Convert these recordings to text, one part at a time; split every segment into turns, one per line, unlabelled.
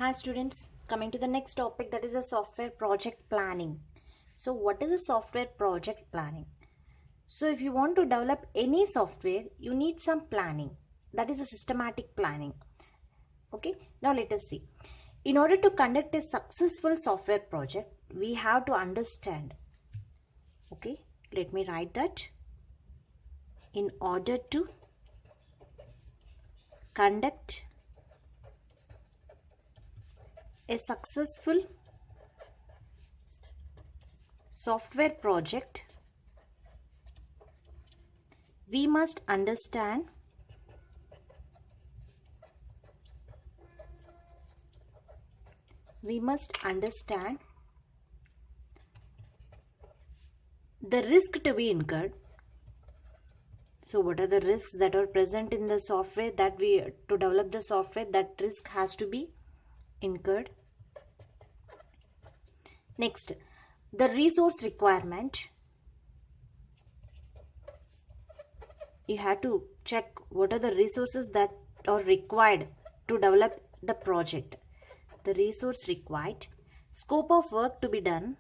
Hi students, coming to the next topic, that is a software project planning. So what is a software project planning? So if you want to develop any software, you need some planning. That is a systematic planning. Okay, now let us see. In order to conduct a successful software project, we have to understand. Okay, let me write that. In order to conduct a successful software project, we must understand the risk to be incurred. So what are the risks that are present in the software that to develop the software? That risk has to be incurred. Next, the resource requirement. You have to check what are the resources that are required to develop the project. The resource required. Scope of work to be done.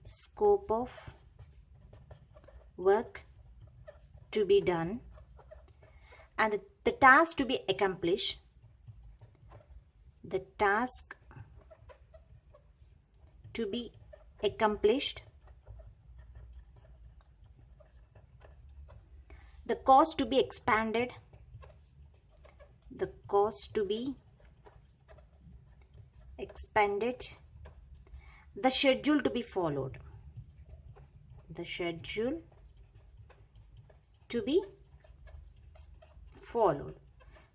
Scope of work to be done. And the task to be accomplished. The task to be accomplished. The cost to be expanded. The cost to be expanded. The schedule to be followed. The schedule to be followed.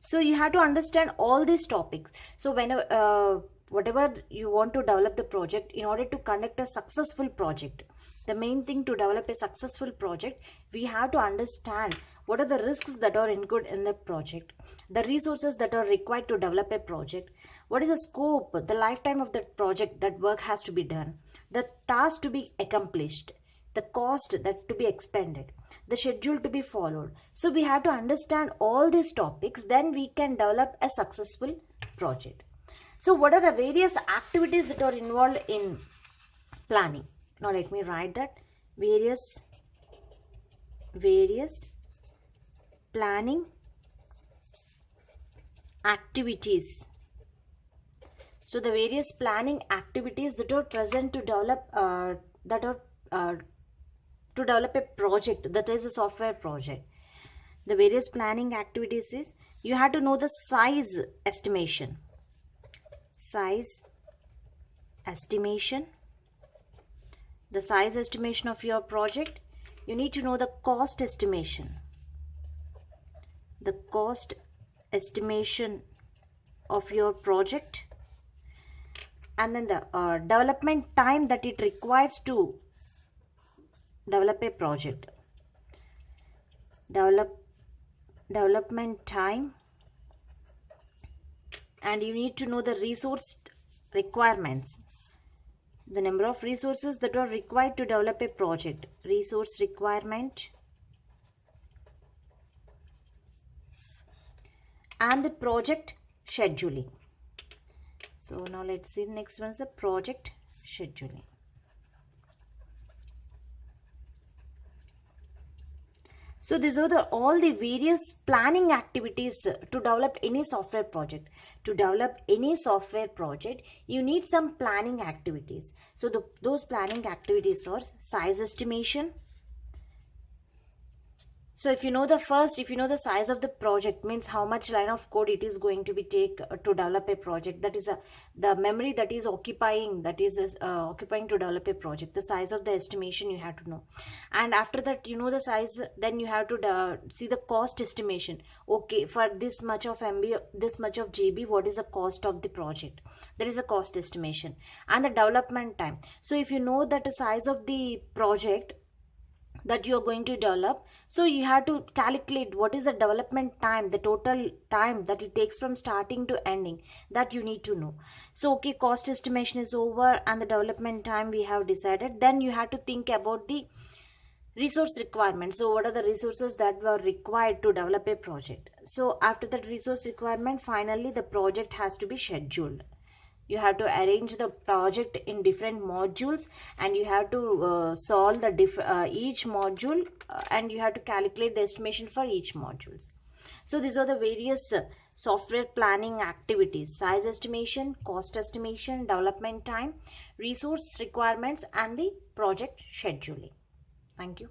So you have to understand all these topics. So whenever whatever you want to develop the project, in order to conduct a successful project, the main thing to develop a successful project, we have to understand what are the risks that are incurred in the project, the resources that are required to develop a project, what is the scope, the lifetime of the project that work has to be done, the task to be accomplished, the cost that to be expended, the schedule to be followed. So we have to understand all these topics, then we can develop a successful project. So what are the various activities that are involved in planning? Now let me write that. Various planning activities. So the various planning activities that are present to develop to develop a project, that is a software project. The various planning activities is, you have to know the size estimation. Size estimation. The size estimation of your project. You need to know the cost estimation. The cost estimation of your project. And then the development time that it requires to develop a project. Development time. And you need to know the resource requirements. The number of resources that are required to develop a project. Resource requirement. And the project scheduling. So now let's see, the next one is the project scheduling. So these are all the various planning activities to develop any software project. To develop any software project, you need some planning activities. So those planning activities are size estimation. So if you know the size of the project, means how much line of code it is going to be take to develop a project. That is the memory that is occupying to develop a project. The size of the estimation you have to know. And after that, you know the size, then you have to see the cost estimation. Okay, for this much of MB, this much of GB, what is the cost of the project? There is a cost estimation. And the development time. So if you know that the size of the project that you are going to develop, so you have to calculate what is the development time, the total time that it takes from starting to ending, that you need to know. So okay, cost estimation is over and the development time we have decided. Then you have to think about the Resource requirements. So what are the resources that were required to develop a project? So after that resource requirement, finally the project has to be scheduled. You have to arrange the project in different modules, and you have to solve the each module, and you have to calculate the estimation for each modules. So these are the various software planning activities: size estimation, cost estimation, development time, resource requirements, and the project scheduling. Thank you.